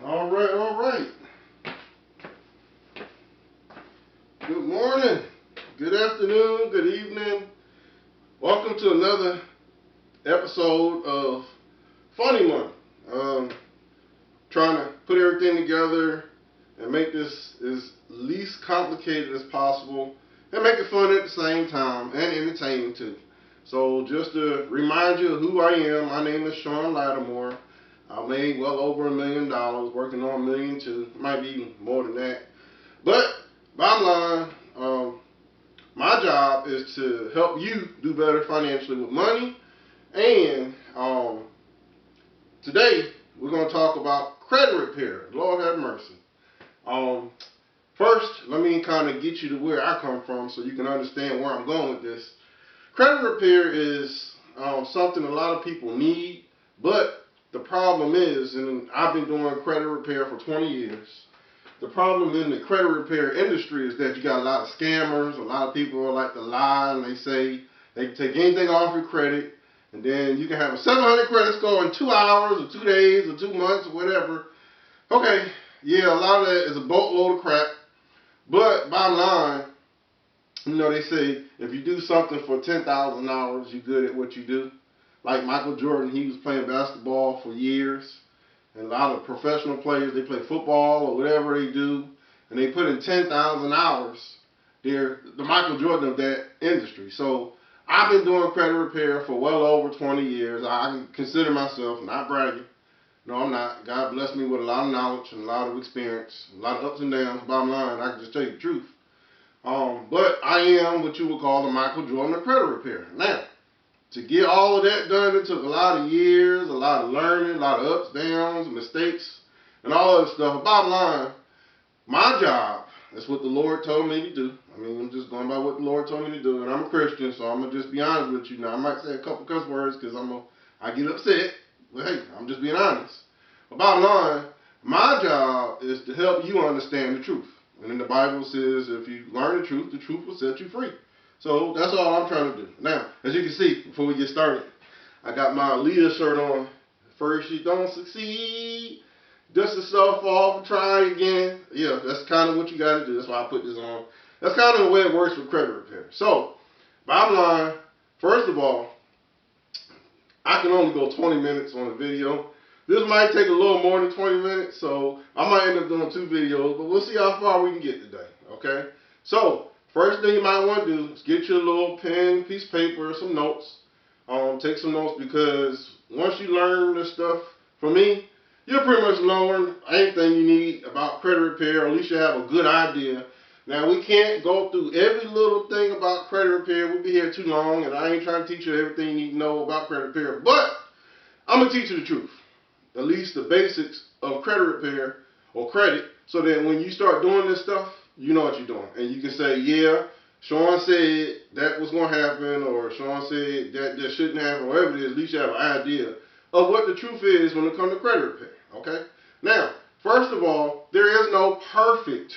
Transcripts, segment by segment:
All right. Good morning, good afternoon, good evening. Welcome to another episode of Funny Money. Trying to put everything together and make this as least complicated as possible and make it fun at the same time and entertaining too. So just to remind you of who I am, my name is Sean Lattimore. I made well over $1 million, working on $1.2 million, might be even more than that. But bottom line, my job is to help you do better financially with money. And today we're going to talk about credit repair. Lord have mercy. First, let me kind of get you to where I come from so you can understand where I'm going with this. Credit repair is something a lot of people need, but the problem is, and I've been doing credit repair for 20 years, the problem in the credit repair industry is that you got a lot of scammers, a lot of people like to lie, and they say they can take anything off your credit, and then you can have a 700 credit score in 2 hours, or 2 days, or 2 months, or whatever. Okay, yeah, a lot of that is a boatload of crap, but bottom line, you know, they say if you do something for 10,000 hours, you're good at what you do. Like Michael Jordan, he was playing basketball for years. And a lot of professional players, they play football or whatever they do. And they put in 10,000 hours. They're the Michael Jordan of that industry. So I've been doing credit repair for well over 20 years. I can consider myself, not bragging. No, I'm not. God blessed me with a lot of knowledge and a lot of experience. A lot of ups and downs. Bottom line, I can just tell you the truth. But I am what you would call the Michael Jordan of credit repair. Now, to get all of that done, it took a lot of years, a lot of learning, a lot of ups, downs, mistakes, and all that stuff. Bottom line, my job is what the Lord told me to do. I mean, I'm just going by what the Lord told me to do, and I'm a Christian, so I'm going to just be honest with you. Now, I might say a couple cuss words because I get upset, but hey, I'm just being honest. But bottom line, my job is to help you understand the truth. And then the Bible says if you learn the truth will set you free. So that's all I'm trying to do. Now, as you can see, before we get started, I got my leader shirt on. First you don't succeed, dust yourself off and try again. Yeah, that's kind of what you got to do. That's why I put this on. That's kind of the way it works with credit repair. So, bottom line, first of all, I can only go 20 minutes on a video. This might take a little more than 20 minutes, so I might end up doing 2 videos, but we'll see how far we can get today, okay? So, first thing you might want to do is get your little pen, piece of paper, some notes. Take some notes because once you learn this stuff from me, you'll pretty much learn anything you need about credit repair, or at least you have a good idea. Now, we can't go through every little thing about credit repair. We'll be here too long, and I ain't trying to teach you everything you need to know about credit repair, but I'm going to teach you the truth. At least the basics of credit repair or credit, so that when you start doing this stuff, you know what you're doing. And you can say, yeah, Sean said that was going to happen, or Sean said that shouldn't happen, or whatever it is. At least you have an idea of what the truth is when it comes to credit repair, okay? Now, first of all, there is no perfect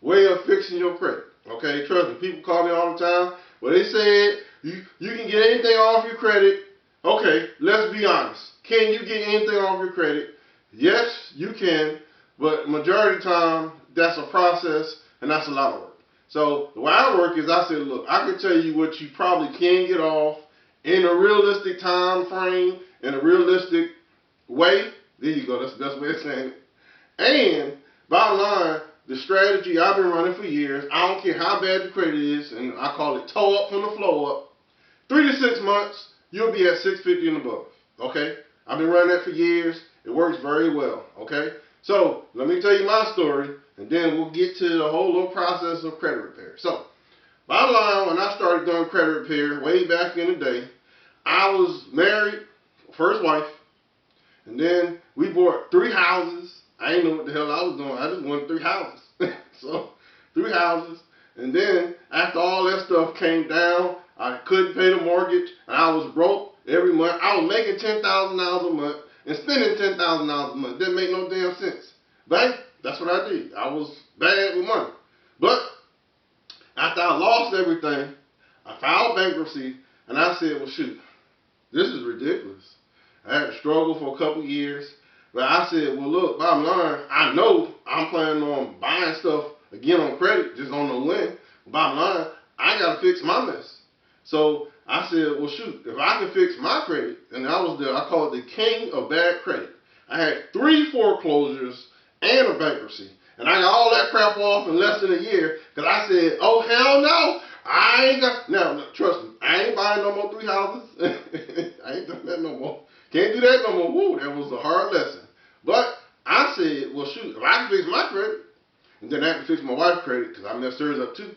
way of fixing your credit, okay? Trust me, people call me all the time. Well, they said you can get anything off your credit. Okay, let's be honest. Can you get anything off your credit? Yes, you can, but majority of the time, that's a process, and that's a lot of work. So the way I work is I say, look, I can tell you what you probably can get off in a realistic time frame, in a realistic way. There you go, that's the best way of saying it. And bottom line, the strategy I've been running for years, I don't care how bad the credit is, and I call it toe up from the flow up. 3 to 6 months, you'll be at 650 and above, okay? I've been running that for years. It works very well, okay? So, let me tell you my story, and then we'll get to the whole little process of credit repair. So, bottom line, when I started doing credit repair way back in the day, I was married, first wife, and then we bought 3 houses. I didn't know what the hell I was doing. I just wanted 3 houses. So, 3 houses, and then after all that stuff came down, I couldn't pay the mortgage, and I was broke every month. I was making $10,000 a month and spending $10,000 a month. Didn't make no damn sense. But that's what I did. I was bad with money. But after I lost everything, I filed bankruptcy, and I said, well, shoot, this is ridiculous. I had to struggle for a couple years. But I said, well, look, bottom line, I know I'm planning on buying stuff again on credit, just don't know when. Bottom line, I got to fix my mess. So I said, well, shoot, if I can fix my credit, and I call it the king of bad credit. I had 3 foreclosures and a bankruptcy. And I got all that crap off in less than a year because I said, oh, hell no. I ain't got, now, trust me, I ain't buying no more 3 houses. I ain't doing that no more. Can't do that no more. Woo, that was a hard lesson. But I said, well, shoot, if I can fix my credit, and then I have to fix my wife's credit because I messed hers up too.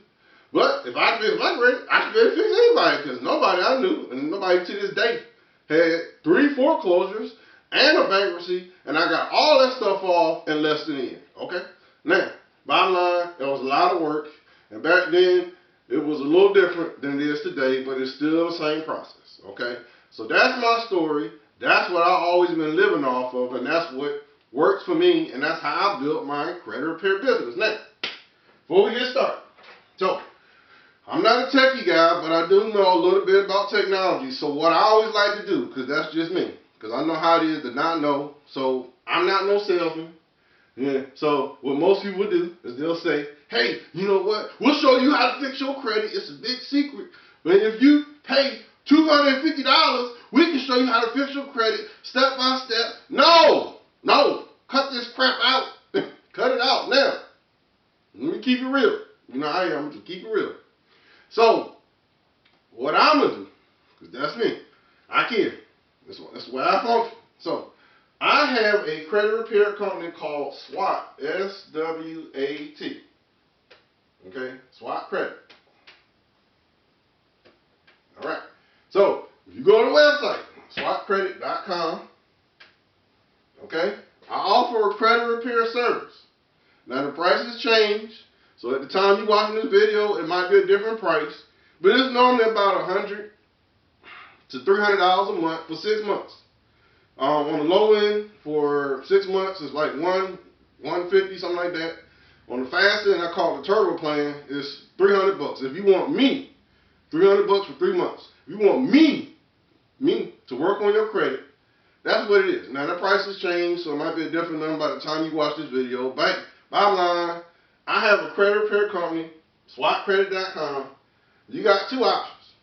But if I can fix my credit, I can better fix anybody because nobody I knew, and nobody to this day, had 3 foreclosures and a bankruptcy, and I got all that stuff off in less than a year. Okay? Now, bottom line, it was a lot of work, and back then, it was a little different than it is today, but it's still the same process. Okay? So that's my story. That's what I've always been living off of, and that's what works for me, and that's how I built my credit repair business. Now, before we get started, so I'm not a techie guy, but I do know a little bit about technology. So what I always like to do, because that's just me, because I know how it is to not know. So I'm not no salesman. Yeah. So what most people do is they'll say, hey, you know what? We'll show you how to fix your credit. It's a big secret. But if you pay $250, we can show you how to fix your credit step by step. No. Cut this crap out. Cut it out now. Let me keep it real. You know how I am. Just keep it real. So, what I'm going to do, because that's me, I can. That's the way I function. So, I have a credit repair company called SWAT, S-W-A-T. Okay? SWAT Credit. All right. So, if you go to the website, swatcredit.com, okay, I offer a credit repair service. Now, the prices change. So at the time you're watching this video, it might be a different price, but it's normally about $100 to $300 a month for 6 months. On the low end for 6 months, it's like $150, something like that. On the fast end, I call it the turbo plan, it's $300. If you want me, $300 for 3 months. If you want me to work on your credit, that's what it is. Now the prices change, so it might be a different number by the time you watch this video. But bottom line, I have a credit repair company, swatcredit.com. You got 2 options.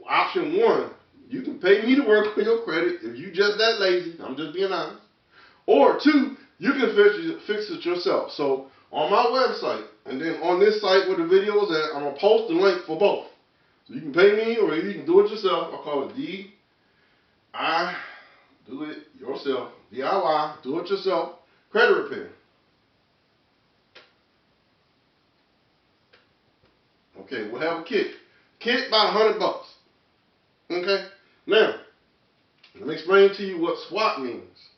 Option 1, you can pay me to work on your credit if you just that lazy. I'm just being honest. Or 2, you can fix it yourself. So on my website, and then on this site where the video is at, I'm going to post the link for both. So you can pay me or you can do it yourself. I call it DIY, do it yourself, DIY, do it yourself, credit repair. Okay, we'll have a kit. Kit about $100. Okay? Now, let me explain to you what SWAT means.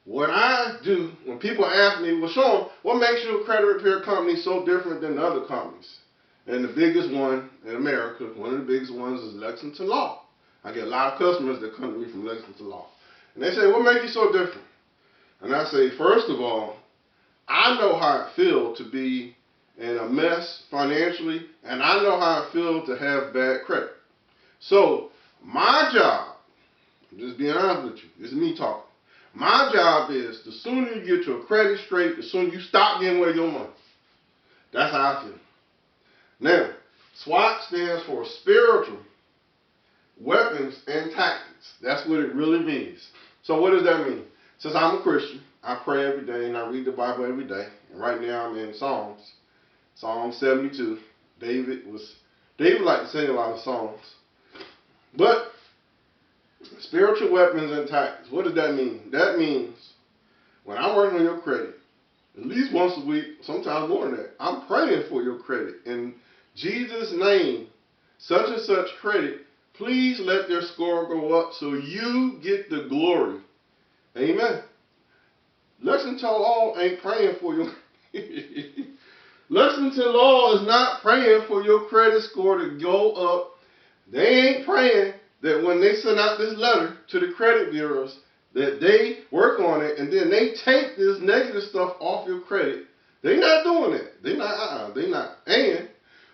What I do, when people ask me, well, Sean, what makes your credit repair company so different than the other companies? And the biggest one in America, one of the biggest ones is Lexington Law. I get a lot of customers that come to me from Lexington Law. And they say, what makes you so different? And I say, first of all, I know how it feels to be in a mess financially, and I know how it feels to have bad credit. So, my job, I'm just being honest with you, this is me talking. My job is the sooner you get your credit straight, the sooner you stop giving away your money. That's how I feel. Now, SWAT stands for Spiritual Weapons and Tactics. That's what it really means. So what does that mean? Since I'm a Christian, I pray every day and I read the Bible every day. And right now I'm in Psalm 72. David liked to sing a lot of songs. But spiritual weapons and tactics, what does that mean? That means when I'm working on your credit, at least once a week, sometimes more than that, I'm praying for your credit. In Jesus' name, such and such credit, please let their score go up so you get the glory. Amen. Lexington Law ain't praying for you. Lexington Law is not praying for your credit score to go up. They ain't praying that when they send out this letter to the credit bureaus, that they work on it and then they take this negative stuff off your credit. They're not doing that. They're not. And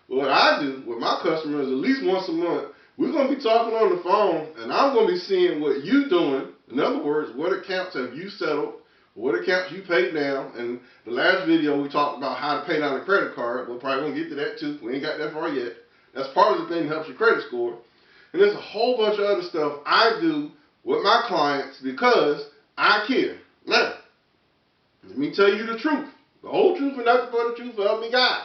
what I do with my customers, at least once a month, we're going to be talking on the phone and I'm going to be seeing what you're doing. In other words, what accounts have you settled what accounts you paid down. And the last video we talked about how to pay down a credit card. We're probably gonna get to that too. We ain't got that far yet. That's part of the thing that helps your credit score. And there's a whole bunch of other stuff I do with my clients because I care. Now, let me tell you the truth. The whole truth and nothing but the truth, so help me God.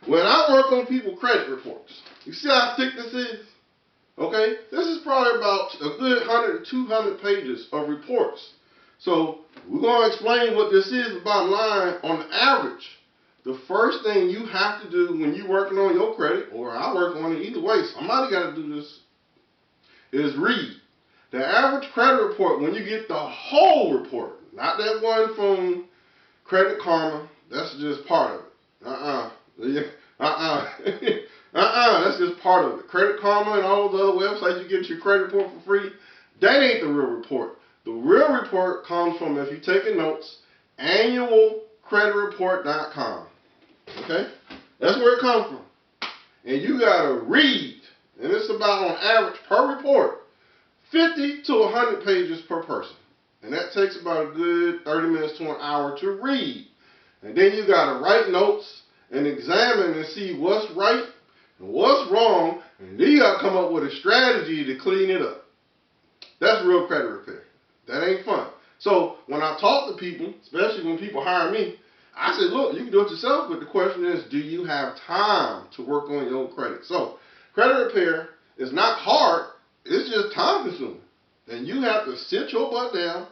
When I work on people's credit reports, you see how thick this is? Okay? This is probably about a good 100 to 200 pages of reports. So, we're going to explain what this is, the bottom line, on the average. The first thing you have to do when you're working on your credit, or I work on it either way, somebody got to do this, is read. The average credit report, when you get the whole report, not that one from Credit Karma, that's just part of it. That's just part of it. Credit Karma and all those other websites you get your credit report for free, that ain't the real report. The real report comes from, if you're taking notes, annualcreditreport.com. Okay? That's where it comes from. And you gotta read, and it's about on average per report, 50 to 100 pages per person. And that takes about a good 30 minutes to an hour to read. And then you got to write notes and examine and see what's right and what's wrong. And then you got to come up with a strategy to clean it up. That's real credit repair. That ain't fun. So when I talk to people, especially when people hire me, I say, look, you can do it yourself, but the question is, do you have time to work on your own credit? So credit repair is not hard. It's just time consuming. And you have to sit your butt down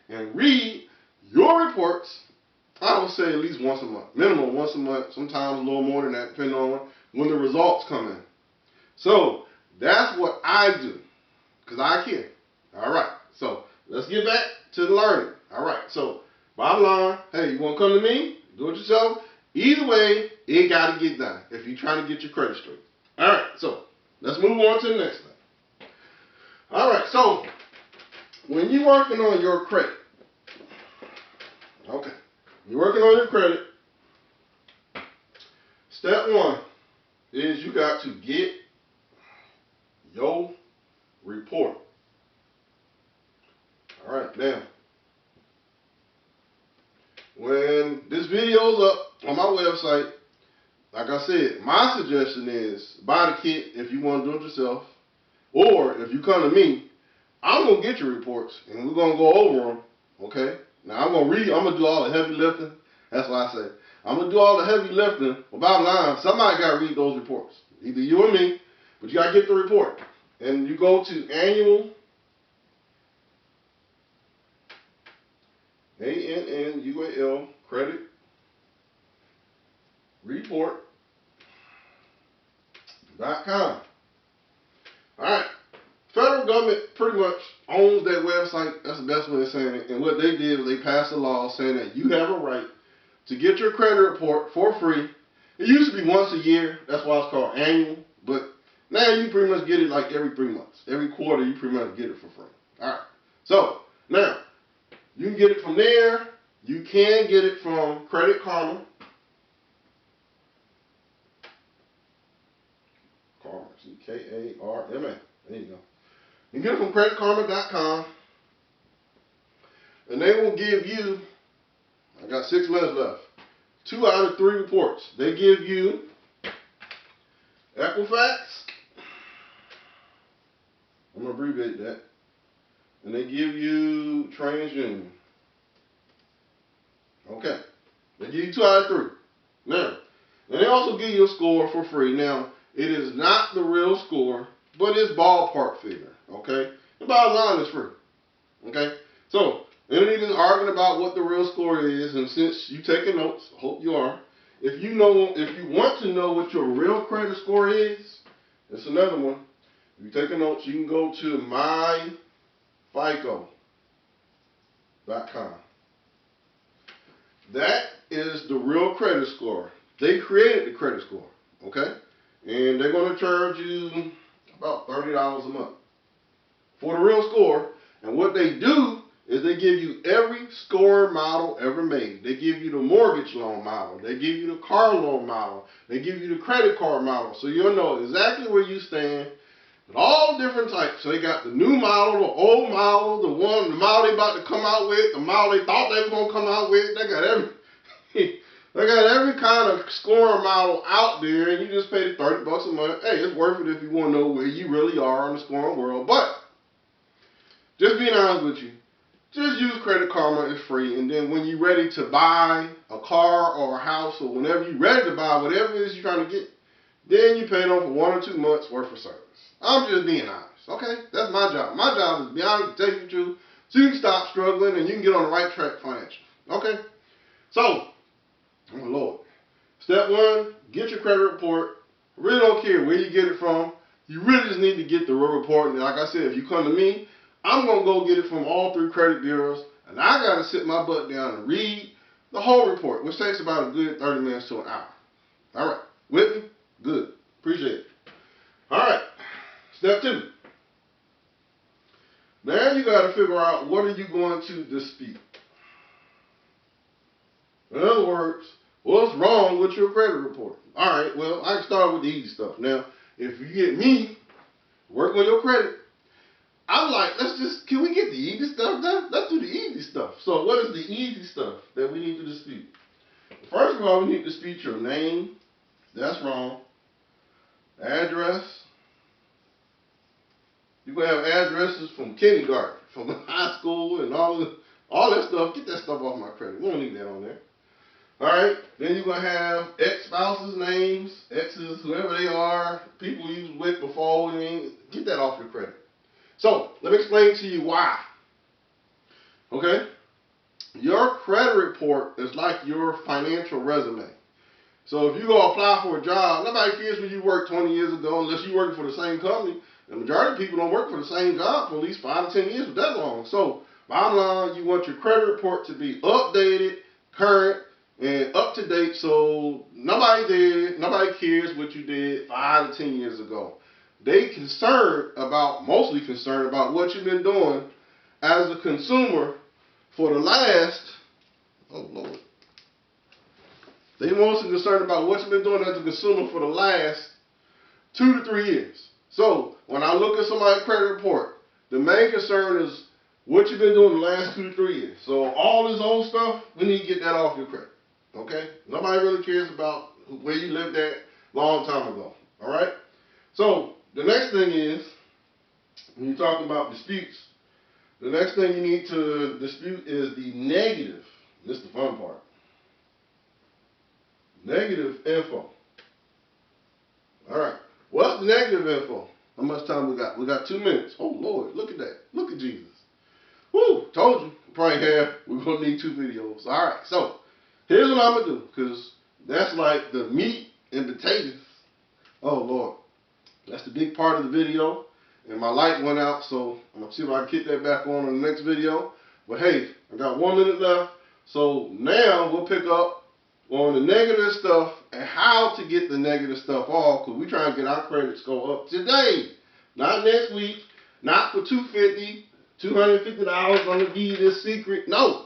and read your reports, I would say at least once a month. Minimum once a month, sometimes a little more than that, depending on when the results come in. So that's what I do, because I care. All right, so let's get back to the learning. All right, so bottom line, hey, you want to come to me? Do it yourself. Either way, it got to get done if you're trying to get your credit straight. All right, so let's move on to the next thing. All right, so when you're working on your credit, okay, you're working on your credit, step one is you got to get your report. All right, now, when this video's up on my website, like I said, my suggestion is buy the kit if you want to do it yourself. Or if you come to me, I'm going to get your reports and we're going to go over them, okay? Now I'm going to read, I'm going to do all the heavy lifting. That's what I say. I'm going to do all the heavy lifting. But bottom line, somebody got to read those reports. Either you or me, but you got to get the report. And you go to annual, ANNUAL, credit report.com. Alright, federal government pretty much owns that website. That's the best way of saying it. And what they did was they passed a law saying that you have a right to get your credit report for free. It used to be once a year. That's why it's called annual. But now you pretty much get it like every 3 months. Every quarter you pretty much get it for free. Alright, so now you can get it from there. You can get it from Credit Karma. Karma. There you go. You can get it from creditkarma.com. And they will give you, I got 6 minutes left, 2 out of 3 reports. They give you Equifax. I'm going to abbreviate that. And they give you TransUnion. Okay. They give you 2 out of 3. Now, and they also give you a score for free. Now, it is not the real score, but it's ballpark figure. Okay? The bottom line is free. Okay? So, any of this arguing about what the real score is, and since you taking notes, I hope you are. If you want to know what your real credit score is, it's another one. If you're taking notes, you can go to myfico.com. That is the real credit score. They created the credit score, okay? And they're going to charge you about $30 a month for the real score. And what they do is they give you every score model ever made. They give you the mortgage loan model. They give you the car loan model. They give you the credit card model. So you'll know exactly where you stand, But all different types. So they got the new model, the old model, the model they about to come out with, the model they thought they were gonna come out with. They got every they got every kind of scoring model out there, and you just pay the $30 a month. Hey, it's worth it if you want to know where you really are in the scoring world. But just being honest with you, just use Credit Karma. It's free, and then when you're ready to buy a car or a house, or whenever you're ready to buy whatever it is you're trying to get, then you pay them for 1 or 2 months worth of service. I'm just being honest, okay? That's my job. My job is to be honest, to take you through, so you can stop struggling and you can get on the right track financially, okay? So, oh Lord. Step 1, get your credit report. Really don't care where you get it from. You really just need to get the real report. And like I said, if you come to me, I'm going to go get it from all 3 credit bureaus. And I got to sit my butt down and read the whole report, which takes about a good 30 minutes to an hour. All right. With me? Good. Appreciate it. All right. Step 2. Now you got to figure out, what are you going to dispute? In other words, what's wrong with your credit report? All right, well, I can start with the easy stuff. Now, if you get me working on your credit, I'm like, can we get the easy stuff done? Let's do the easy stuff. So what is the easy stuff that we need to dispute? First of all, we need to dispute your name. That's wrong. Address. You're going to have addresses from kindergarten, from high school, and all that stuff. Get that stuff off my credit. We don't need that on there. Alright, then you're going to have ex-spouses' names, exes, whoever they are, people you was with before. Get that off your credit. So, let me explain to you why. Okay? Your credit report is like your financial resume. So, if you go apply for a job, nobody cares where you worked 20 years ago unless you're working for the same company. The majority of people don't work for the same job for at least 5 to 10 years, but that long. So, bottom line, you want your credit report to be updated, current, and up to date, so nobody cares what you did 5 to 10 years ago. They mostly concerned about what you've been doing as a consumer for the last, oh Lord. They mostly concerned about what you've been doing as a consumer for the last 2 to 3 years. So when I look at somebody's credit report, the main concern is what you've been doing the last 2 to 3 years. So all this old stuff, we need to get that off your credit. Okay? Nobody really cares about where you lived at long time ago. Alright? So, the next thing is, when you're talking about disputes, the next thing you need to dispute is the negative. This is the fun part. Negative info. Alright. What's the negative info? How much time we got? We got 2 minutes. Oh Lord, look at that. Look at Jesus. Woo! Told you. We're going to need 2 videos. Alright, so here's what I'm going to do, because that's like the meat and potatoes. Oh, Lord. That's the big part of the video. And my light went out, so I'm going to see if I can get that back on in the next video. But hey, I got 1 minute left. So now we'll pick up on the negative stuff and how to get the negative stuff off, because we're trying to get our credits go up today. Not next week. Not for $250. $250. I'm going to give you this secret. No.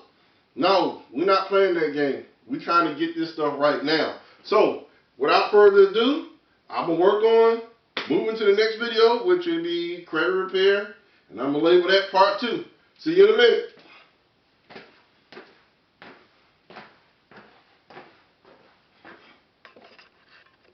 No, we're not playing that game. We're trying to get this stuff right now. So, without further ado, I'm going to work on moving to the next video, which will be credit repair. And I'm going to label that part 2. See you in a minute.